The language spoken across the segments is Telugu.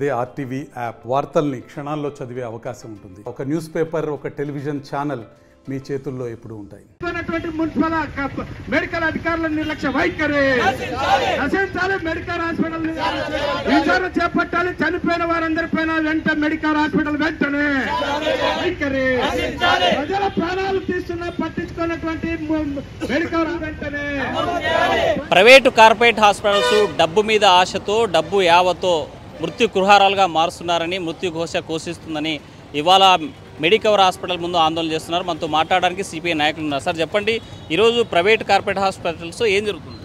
అదే ఆర్టీవీ యాప్ వార్తల్ని క్షణాల్లో చదివే అవకాశం ఉంటుంది. ఒక న్యూస్ పేపర్, ఒక టెలివిజన్ ఛానల్ మీ చేతుల్లో ఎప్పుడు ఉంటాయి. మున్సిపల్ మెడికల్ అధికారుల నిర్లక్ష్య వైఖరి నశించాలి. మెడికల్ హాస్పిటల్ విచారణ చేపట్టాలి. చనిపోయిన వారందరిపైన వెంట మెడికల్ హాస్పిటల్ వెంటనే వైఖరి. ప్రజల ప్రాణాలు తీస్తున్నా పట్టించుకున్నటువంటి మెడికల్ వెంటనే. ప్రైవేటు కార్పొరేట్ హాస్పిటల్స్ డబ్బు మీద ఆశతో, డబ్బు యావతో మృత్యు కుహారాలుగా మారుస్తున్నారని, మృత్యు ఘోష ఘోషిస్తుందని ఇవాళ మెడికవర్ హాస్పిటల్ ముందు ఆందోళన చేస్తున్నారు. మనతో మాట్లాడడానికి సిపిఐ నాయకులు ఉన్నారు. సార్ చెప్పండి, ఈరోజు ప్రైవేట్ కార్పొరేట్ హాస్పిటల్స్ ఏం జరుగుతుంది?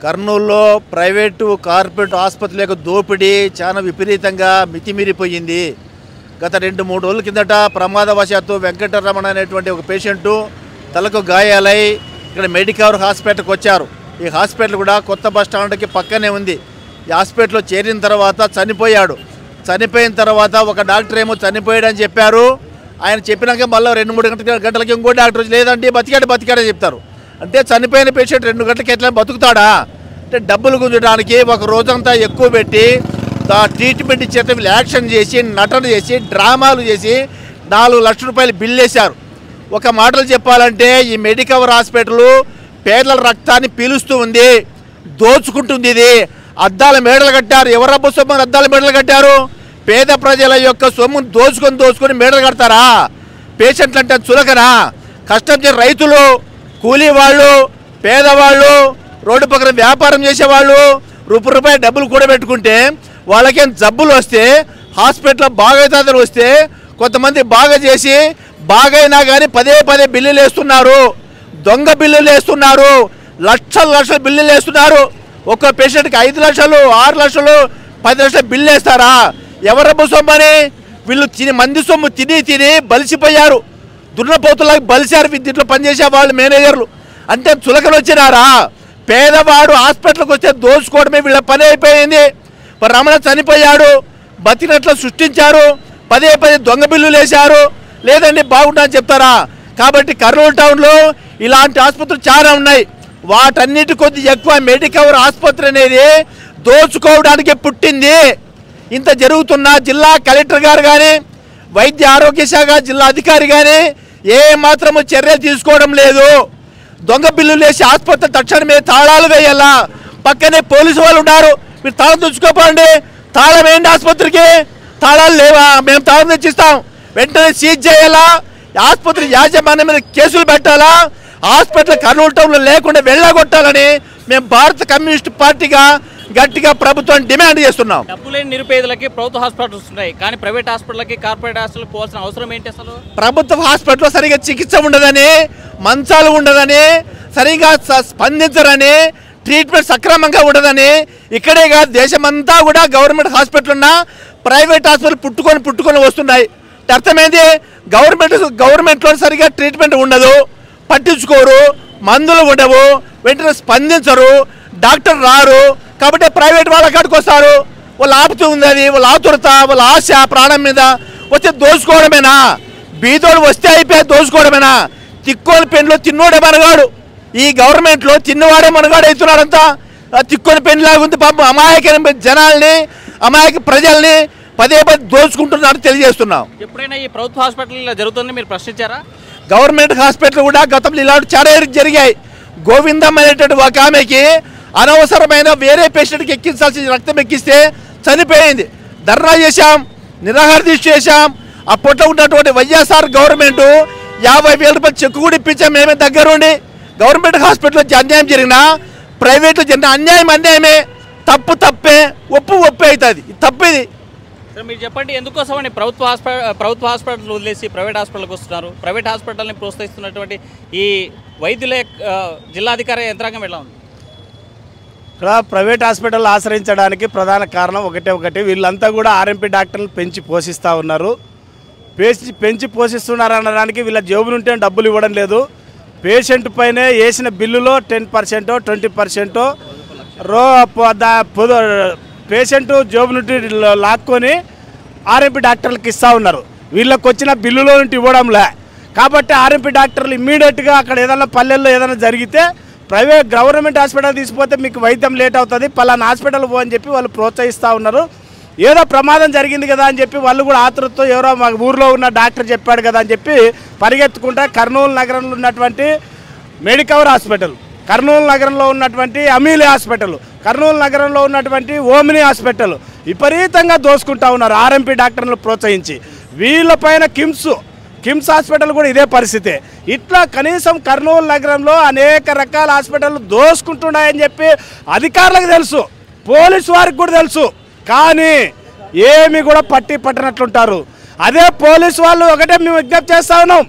కర్నూలులో ప్రైవేటు కార్పొరేట్ ఆసుపత్రుల యొక్క దోపిడీ చాలా విపరీతంగా మితిమీరిపోయింది. గత 2-3 రోజుల కిందట ప్రమాదవశాత్తు వెంకటరమణ అనేటువంటి ఒక పేషెంటు తలకు గాయాలై ఇక్కడ మెడికవర్ హాస్పిటల్కి వచ్చారు. ఈ హాస్పిటల్ కూడా కొత్త బస్ స్టాండ్కి పక్కనే ఉంది. ఈ హాస్పిటల్లో చేరిన తర్వాత చనిపోయాడు. చనిపోయిన తర్వాత ఒక డాక్టర్ ఏమో చనిపోయాడని చెప్పారు. ఆయన చెప్పినాక మళ్ళీ 2-3 గంటలకి ఇంకో డాక్టర్ వచ్చి లేదంటే బతికాడని చెప్తారు. అంటే చనిపోయిన పేషెంట్ 2 గంటలకి ఎట్లా బతుకుతాడా? అంటే డబ్బులు గుంజడానికి ఒక రోజంతా ఎక్కువ పెట్టి ట్రీట్మెంట్ ఇచ్చేట వీళ్ళు యాక్షన్ చేసి, నటన చేసి, డ్రామాలు చేసి 4 లక్షల రూపాయలు బిల్లు వేశారు. ఒక మాటలు చెప్పాలంటే ఈ మెడికవర్ హాస్పిటల్ పేదల రక్తాన్ని పీలుస్తూ ఉంది, దోచుకుంటుంది. ఇది అద్దాల మేడలు కట్టారు. ఎవరబ్బ సొమ్ముని అద్దాల మేడలు కట్టారు? పేద ప్రజల యొక్క సొమ్మును దోచుకొని మేడలు కడతారా? పేషెంట్లు అంటే చులకనా? కష్టం చేసే రైతులు, కూలీ వాళ్ళు, పేదవాళ్ళు, రోడ్డు పక్కన వ్యాపారం చేసేవాళ్ళు రూపాయి డబ్బులు కూడబెట్టుకుంటే వాళ్ళకేం జబ్బులు వస్తే, హాస్పిటల్లో బాగైతాదని వస్తే కొంతమంది బాగా చేసి బాగైనా కానీ పదే బిల్లులు వేస్తున్నారు. దొంగ బిల్లులు వేస్తున్నారు. లక్షల బిల్లులు వేస్తున్నారు. ఒక్క పేషెంట్కి 5 లక్షలు, 6 లక్షలు, 10 లక్షలు బిల్లు వేస్తారా? ఎవరబ్బ సొమ్మని? వీళ్ళు మంది సొమ్ము తిని బలిసిపోయారు. దున్నపోతులకు బలిసారు. దీంట్లో పనిచేసే వాళ్ళు, మేనేజర్లు. అంటే చులకలు వచ్చినారా? పేదవాడు హాస్పిటల్కి వస్తే దోచుకోవడమే వీళ్ళ పని అయిపోయింది. రమణ చనిపోయాడు, బతికినట్లు సృష్టించారు. పదే దొంగ బిల్లులు వేశారు. లేదండి బాగుంటుందని చెప్తారా? కాబట్టి కర్నూలు టౌన్లో ఇలాంటి ఆసుపత్రులు చాలా ఉన్నాయి. వాటన్నిటి కొద్ది ఎక్కువ మెడికవర్ ఆసుపత్రి అనేది దోచుకోవడానికి పుట్టింది. ఇంత జరుగుతున్నా జిల్లా కలెక్టర్ గారు కానీ, వైద్య ఆరోగ్య శాఖ జిల్లా అధికారి కానీ ఏ మాత్రము చర్యలు తీసుకోవడం లేదు. దొంగ బిల్లులు వేసి ఆసుపత్రి తక్షణమే తాళాలు వేయాలా? పక్కనే పోలీసు వాళ్ళు ఉన్నారు. మీరు తాళం తెచ్చుకోపోండి. తాళం ఏంటి? ఆసుపత్రికి తాళాలు లేవా? మేము తాళం తెచ్చిస్తాం. వెంటనే సీజ్ చేయాలా? ఆసుపత్రి యాజమాన్యం మీద కేసులు పెట్టాలా? హాస్పిటల్ కర్నూలు టౌన్లో లేకుండా వెళ్ళగొట్టాలని మేము భారత కమ్యూనిస్ట్ పార్టీగా గట్టిగా ప్రభుత్వం డిమాండ్ చేస్తున్నాం. డబ్బు లేని నిరుపేదలకి ప్రభుత్వ హాస్పిటల్స్ ఉన్నాయి, కానీ ప్రైవేట్ హాస్పిటల్కి, కార్పొరేట్ హాస్పిటల్కి పోవాల్సిన అవసరం ఏంటి? అసలు ప్రభుత్వ హాస్పిటల్లో సరిగా చికిత్స ఉండదని, మంచాలు ఉండదని, సరిగా స్పందించరని, ట్రీట్మెంట్ సక్రమంగా ఉండదని, ఇక్కడే కాదు దేశమంతా కూడా గవర్నమెంట్ హాస్పిటల్ ఉన్న ప్రైవేట్ హాస్పిటల్ పుట్టుకొని వస్తున్నాయి. అర్థమైంది? గవర్నమెంట్లో సరిగా ట్రీట్మెంట్ ఉండదు, పట్టించుకోరు, మందులు ఉండవు, వెంటనే స్పందించరు, డాక్టర్ రారు. కాబట్టి ప్రైవేట్ వాళ్ళ కాడికి వస్తారు. వాళ్ళు ఆపుతూ ఉంది, అది వాళ్ళ ఆతురత, వాళ్ళ ఆశ ప్రాణం మీద వస్తే దోచుకోవడమేనా? బీదోడు వస్తే అయిపోయి దోచుకోవడమేనా? తిక్కోని పెన్లో తిన్నోడే మనగాడు. ఈ గవర్నమెంట్లో తిన్నవాడే మనగాడు అవుతున్నాడంతా. తిక్కోని పెన్లాగా ఉంది. పాపం అమాయక జనాల్ని, అమాయక ప్రజల్ని పదే దోచుకుంటున్నారని తెలియజేస్తున్నాం. ఎప్పుడైనా ఈ ప్రభుత్వ హాస్పిటల్ జరుగుతుందని మీరు ప్రశ్నించారా? గవర్నమెంట్ హాస్పిటల్ కూడా గతంలో ఇలాంటి చాలా జరిగాయి. గోవిందం అనేటువంటి ఒక ఆమెకి అనవసరమైన వేరే పేషెంట్కి ఎక్కించాల్సిన రక్తం ఎక్కిస్తే చనిపోయింది. ధర్నా చేశాం, నిరాహార దీక్ష చేశాం. అప్పట్లో ఉన్నటువంటి వైఎస్ఆర్ గవర్నమెంట్ 50,000 రూపాయలు చెక్కు కూడా ఇప్పించాం మేమే దగ్గరుండి. గవర్నమెంట్ హాస్పిటల్లో అన్యాయం జరిగినా ప్రైవేట్లో జరిగిన అన్యాయమే. తప్పే, ఒప్పే అవుతుంది. తప్పిది. మీరు చెప్పండి, ఎందుకోసమని ప్రభుత్వ హాస్పిటల్ వదిలేసి ప్రైవేట్ హాస్పిటల్కి వస్తున్నారు? ప్రైవేట్ హాస్పిటల్ని ప్రోత్సహిస్తున్నటువంటి ఈ వైద్యుల జిల్లాధికారి యంత్రాంగం ఎలా ఉంది? ఇక్కడ ప్రైవేట్ హాస్పిటల్ ఆశ్రయించడానికి ప్రధాన కారణం ఒకటి, వీళ్ళంతా కూడా ఆర్ఎంపీ డాక్టర్లు పెంచి పోషిస్తూ ఉన్నారు. పెంచి పోషిస్తున్నారు అనడానికి వీళ్ళ జేబు నుండి డబ్బులు ఇవ్వడం లేదు. పేషెంట్ పైనే వేసిన బిల్లులో 10%, 20% పేషెంట్ జేబు నుండి లాక్కొని ఆర్ఎంపీ డాక్టర్లకు ఇస్తూ ఉన్నారు. వీళ్ళకి వచ్చిన బిల్లులో నుండి ఇవ్వడంలే. కాబట్టి ఆర్ఎంపీ డాక్టర్లు ఇమ్మీడియట్గా అక్కడ ఏదైనా పల్లెల్లో ఏదైనా జరిగితే గవర్నమెంట్ హాస్పిటల్ తీసిపోతే మీకు వైద్యం లేట్ అవుతుంది, పలానా హాస్పిటల్ పో అని చెప్పి వాళ్ళు ప్రోత్సహిస్తూ ఉన్నారు. ఏదో ప్రమాదం జరిగింది కదా అని చెప్పి వాళ్ళు కూడా ఆతృతతో ఎవరో మా ఊర్లో ఉన్న డాక్టర్ చెప్పాడు కదా అని చెప్పి పరిగెత్తుకుంటా కర్నూలు నగరంలో ఉన్నటువంటి మెడికవర్ హాస్పిటల్, కర్నూలు నగరంలో ఉన్నటువంటి అమీలి హాస్పిటల్, కర్నూలు నగరంలో ఉన్నటువంటి ఓమిని హాస్పిటల్ విపరీతంగా దోసుకుంటా ఉన్నారు ఆర్ఎంపీ డాక్టర్లను ప్రోత్సహించి. వీళ్ళపైన కిమ్స్ హాస్పిటల్ కూడా ఇదే పరిస్థితి. ఇట్లా కనీసం కర్నూలు నగరంలో అనేక రకాల హాస్పిటల్ దోసుకుంటున్నాయని చెప్పి అధికారులకు తెలుసు, పోలీసు వారికి కూడా తెలుసు, కానీ ఏమి కూడా పట్టనట్లుంటారు. అదే పోలీసు వాళ్ళు ఒకటే మేము విజ్ఞప్తి చేస్తా ఉన్నాం,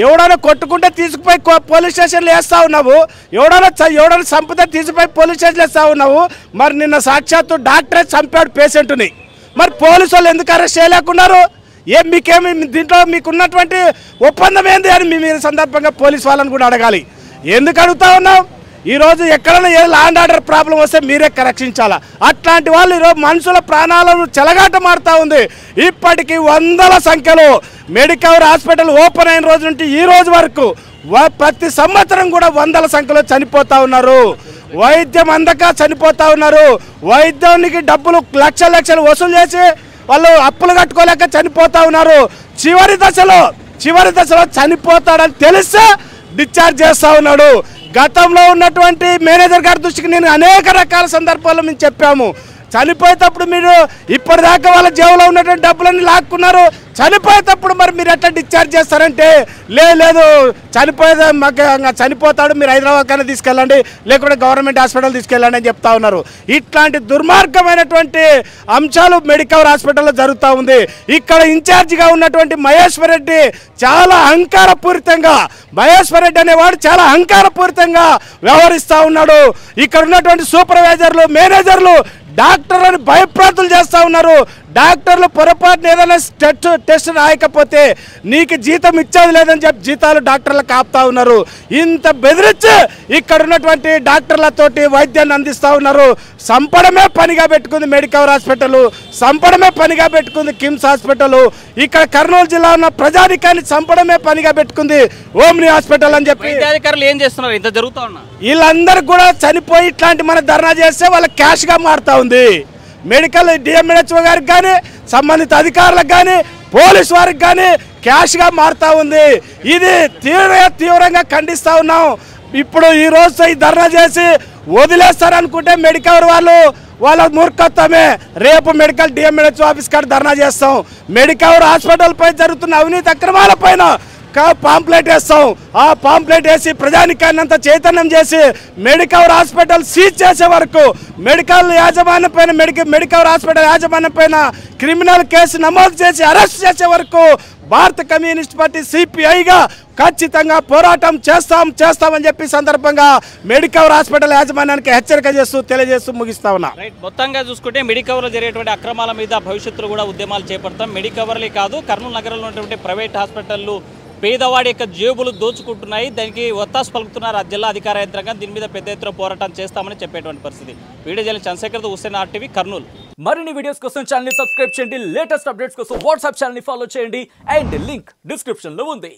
ఎవడైనా కొట్టుకుంటే తీసుకుపోయి పోలీస్ స్టేషన్లో వేస్తూ ఉన్నావు, ఎవడైనా చంపితే తీసుకుపోయి పోలీస్ స్టేషన్లో వేస్తూ ఉన్నావు. మరి నిన్న సాక్షాత్తు డాక్టరే చంపాడు పేషెంట్ని, మరి పోలీసు వాళ్ళు ఎందుకు అరెస్ట్ చేయలేకున్నారు? మీకేమి దీంట్లో మీకున్నటువంటి ఒప్పందం ఏంది అని మీరు సందర్భంగా పోలీసు వాళ్ళని కూడా అడగాలి. ఎందుకు అడుగుతా ఉన్నాం? ఈరోజు ఎక్కడైనా ఏ లా అండ్ ఆర్డర్ ప్రాబ్లం వస్తే మీరే రక్షించాలా. అట్లాంటి వాళ్ళు ఈరోజు మనుషుల ప్రాణాలను చెలగాటమాడుతూ ఉంది. ఇప్పటికీ వందల సంఖ్యలో మెడికవర్ హాస్పిటల్ ఓపెన్ అయిన రోజు నుండి ఈ రోజు వరకు ప్రతి సంవత్సరం కూడా వందల సంఖ్యలో చనిపోతూ ఉన్నారు. వైద్యం అందక చనిపోతూ ఉన్నారు. వైద్యానికి డబ్బులు లక్షలు వసూలు చేసి వాళ్ళు అప్పులు కట్టుకోలేక చనిపోతూ ఉన్నారు. చివరి దశలో చనిపోతాడని తెలిస్తే డిశ్చార్జ్ చేస్తూ ఉన్నాడు. గతంలో ఉన్నటువంటి మేనేజర్ గారి దృష్టికి నేను అనేక రకాల సందర్భాల్లో మేము చెప్పాము, చనిపోయేటప్పుడు మీరు ఇప్పటిదాకా వాళ్ళ జేబులో ఉన్నటువంటి డబ్బులన్నీ లాక్కున్నారు, చనిపోయేటప్పుడు మరి మీరు ఎట్లా డిశ్చార్జ్ చేస్తారంటే లేదు చనిపోతాడు, మీరు హైదరాబాద్ కన్నా తీసుకెళ్ళండి, లేకుంటే గవర్నమెంట్ హాస్పిటల్ తీసుకెళ్ళండి అని చెప్తా ఉన్నారు. ఇట్లాంటి దుర్మార్గమైనటువంటి అంశాలు మెడికవర్ హాస్పిటల్లో జరుగుతూ ఉంది. ఇక్కడ ఇన్ఛార్జిగా ఉన్నటువంటి మహేశ్వర్ రెడ్డి చాలా అహంకారపూరితంగా, మహేశ్వర్ రెడ్డి అనేవాడు చాలా అహంకారపూరితంగా వ్యవహరిస్తూ ఉన్నాడు. ఇక్కడ ఉన్నటువంటి సూపర్వైజర్లు, మేనేజర్లు డాక్టర్లను భయప్రాంతులు చేస్తూ ఉన్నారు. డాక్టర్లు పొరపాటున ఏదైనా టెస్ట్ రాయకపోతే నీకు జీతం ఇచ్చేది లేదని చెప్పి జీతాలు డాక్టర్లకు ఆపుతా ఉన్నారు. ఇంత బెదిరించి ఇక్కడ ఉన్నటువంటి డాక్టర్లతోటి వైద్యాన్ని అందిస్తూ ఉన్నారు. సంపడమే పనిగా పెట్టుకుంది మెడికవర్ హాస్పిటల్, సంపడమే పనిగా పెట్టుకుంది కిమ్స్ హాస్పిటల్. ఇక్కడ కర్నూలు జిల్లా ఉన్న ప్రజానికాన్ని చంపడమే పనిగా పెట్టుకుంది ఓమ్ని హాస్పిటల్ అని చెప్పి అధికారులు ఏం చేస్తున్నారు? ఇంత జరుగుతూ ఉన్నా వీళ్ళందరూ కూడా చనిపోయి ఇట్లాంటి మన ధర్నా చేస్తే వాళ్ళ క్యాష్గా మారుతూ ఉంది. మెడికల్ డిఎంహెచ్ఓ గారికి కానీ, సంబంధిత అధికారులకు కానీ, పోలీసు వారికి కానీ క్యాష్గా మారుతూ ఉంది. ఇది తీవ్రంగా ఖండిస్తూ ఉన్నాం. ఇప్పుడు ఈ రోజు ఈ ధర్నా చేసి వదిలేస్తారనుకుంటే మెడికవర్ వాళ్ళ మూర్ఖత్వమే. రేపు మెడికల్ డిఎంహెచ్ఓ ఆఫీస్ కాడ ధర్నా చేస్తాం. మెడికవర్ హాస్పిటల్ పై జరుగుతున్న అవినీతి అక్రమాల పైన పాంప్లెట్ వేస్తాం. ఆ పాంప్లెట్ వేసి ప్రజానికాన్ని అంతా చైతన్యం చేసి మెడికవర్ హాస్పిటల్ సీజ్ చేసే వరకు, మెడికల్ యాజమాన్యం పైన మెడికవర్ హాస్పిటల్ యాజమాన్యం పైన క్రిమినల్ కేసు నమోదు చేసి అరెస్ట్ చేసే వరకు భారత కమ్యూనిస్ట్ పార్టీ సిపిఐగా ఖచ్చితంగా పోరాటం చేస్తామని చెప్పి సందర్భంగా మెడికవర్ హాస్పిటల్ యాజమాన్యానికి హెచ్చరిక తెలియజేస్తూ ముగిస్తా ఉన్నా. మొత్తంగా చూసుకుంటే మెడికవర్లో జరిగేటువంటి అక్రమాల మీద భవిష్యత్తులో కూడా ఉద్యమాలు చేపడతాం. మెడికవర్లే కాదు, కర్నూలు నగరంలో ఉన్నటువంటి ప్రైవేట్ హాస్పిటళ్ళు పేదవాడి యొక్క జేబులు దోచుకుంటున్నాయి. దానికి ఒత్తాసు పలుకుతున్నారు ఆ జిల్లా అధికార యంత్రాంగం. దీని మీద పెద్ద ఎత్తున పోరాటం చేస్తామని చెప్పేటువంటి పరిస్థితి. Video journalist Chandrasekhar, Hussain RTV, Kurnool. మరిన్ని వీడియోస్ కోసం ఛానల్ ని సబ్స్క్రైబ్ చేయండి. లేటెస్ట్ అప్డేట్స్ కోసం వాట్సాప్ ఛానల్ ని ఫాలో చేయండి. అండ్ లింక్ డిస్క్రిప్షన్ లో ఉంది.